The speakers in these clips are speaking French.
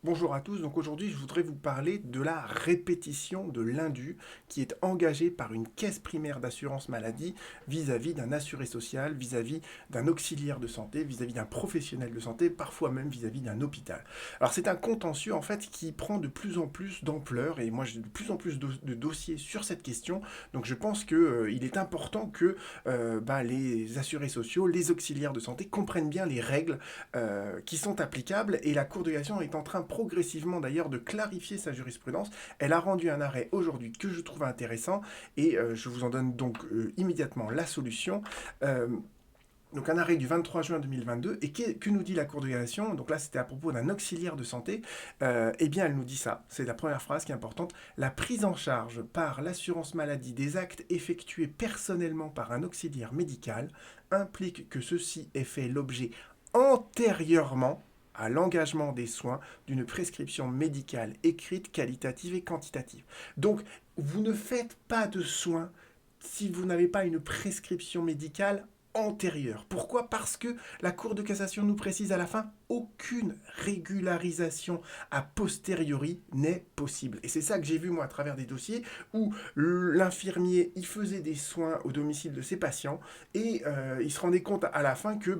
Bonjour à tous, donc aujourd'hui je voudrais vous parler de la répétition de l'indu qui est engagée par une caisse primaire d'assurance maladie vis-à-vis d'un assuré social, vis-à-vis d'un auxiliaire de santé, vis-à-vis d'un professionnel de santé, parfois même vis-à-vis d'un hôpital. Alors c'est un contentieux en fait qui prend de plus en plus d'ampleur et moi j'ai de plus en plus de dossiers sur cette question, donc je pense qu'il est important que les assurés sociaux, les auxiliaires de santé comprennent bien les règles qui sont applicables et la Cour de cassation est en train progressivement d'ailleurs de clarifier sa jurisprudence. Elle a rendu un arrêt aujourd'hui que je trouve intéressant et je vous en donne donc immédiatement la solution. Donc un arrêt du 23 juin 2022, et que nous dit la Cour de cassation? Donc là c'était à propos d'un auxiliaire de santé, eh bien elle nous dit ça, c'est la première phrase qui est importante: la prise en charge par l'assurance maladie des actes effectués personnellement par un auxiliaire médical implique que ceci ait fait l'objet antérieurement à l'engagement des soins d'une prescription médicale écrite, qualitative et quantitative. Donc vous ne faites pas de soins si vous n'avez pas une prescription médicale antérieure. Pourquoi? Parce que la Cour de cassation nous précise à la fin: aucune régularisation a posteriori n'est possible. Et c'est ça que j'ai vu moi à travers des dossiers où l'infirmier il faisait des soins au domicile de ses patients et il se rendait compte à la fin que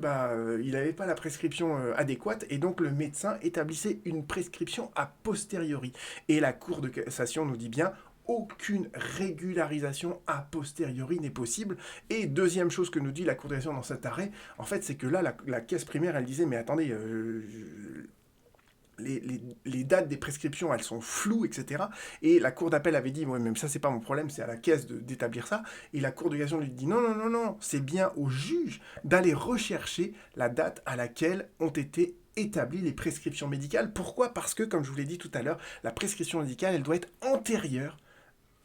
il n'avait pas la prescription adéquate et donc le médecin établissait une prescription a posteriori. Et la Cour de cassation nous dit bien: aucune régularisation a posteriori n'est possible. Et deuxième chose que nous dit la Cour de cassation dans cet arrêt, en fait, c'est que là, la caisse primaire, elle disait, mais attendez, les dates des prescriptions, elles sont floues, etc. Et la Cour d'appel avait dit: ouais, même ça, c'est pas mon problème, c'est à la caisse d'établir ça. Et la Cour de cassation lui dit: non, non, non, non, c'est bien au juge d'aller rechercher la date à laquelle ont été établies les prescriptions médicales. Pourquoi? Parce que, comme je vous l'ai dit tout à l'heure, la prescription médicale, elle doit être antérieure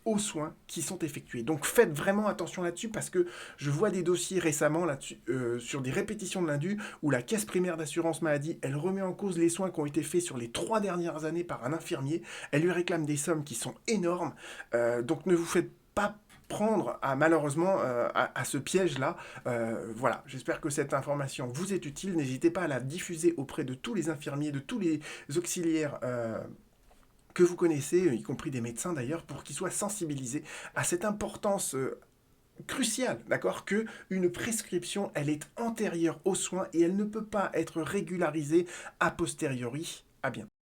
aux soins qui sont effectués. Donc faites vraiment attention là-dessus parce que je vois des dossiers récemment là-dessus sur des répétitions de l'indu où la caisse primaire d'assurance maladie, elle remet en cause les soins qui ont été faits sur les 3 dernières années par un infirmier. Elle lui réclame des sommes qui sont énormes. Donc ne vous faites pas prendre malheureusement à ce piège-là. Voilà, j'espère que cette information vous est utile. N'hésitez pas à la diffuser auprès de tous les infirmiers, de tous les auxiliaires que vous connaissez, y compris des médecins d'ailleurs, pour qu'ils soient sensibilisés à cette importance cruciale, d'accord, que une prescription, elle est antérieure aux soins et elle ne peut pas être régularisée a posteriori. À bientôt.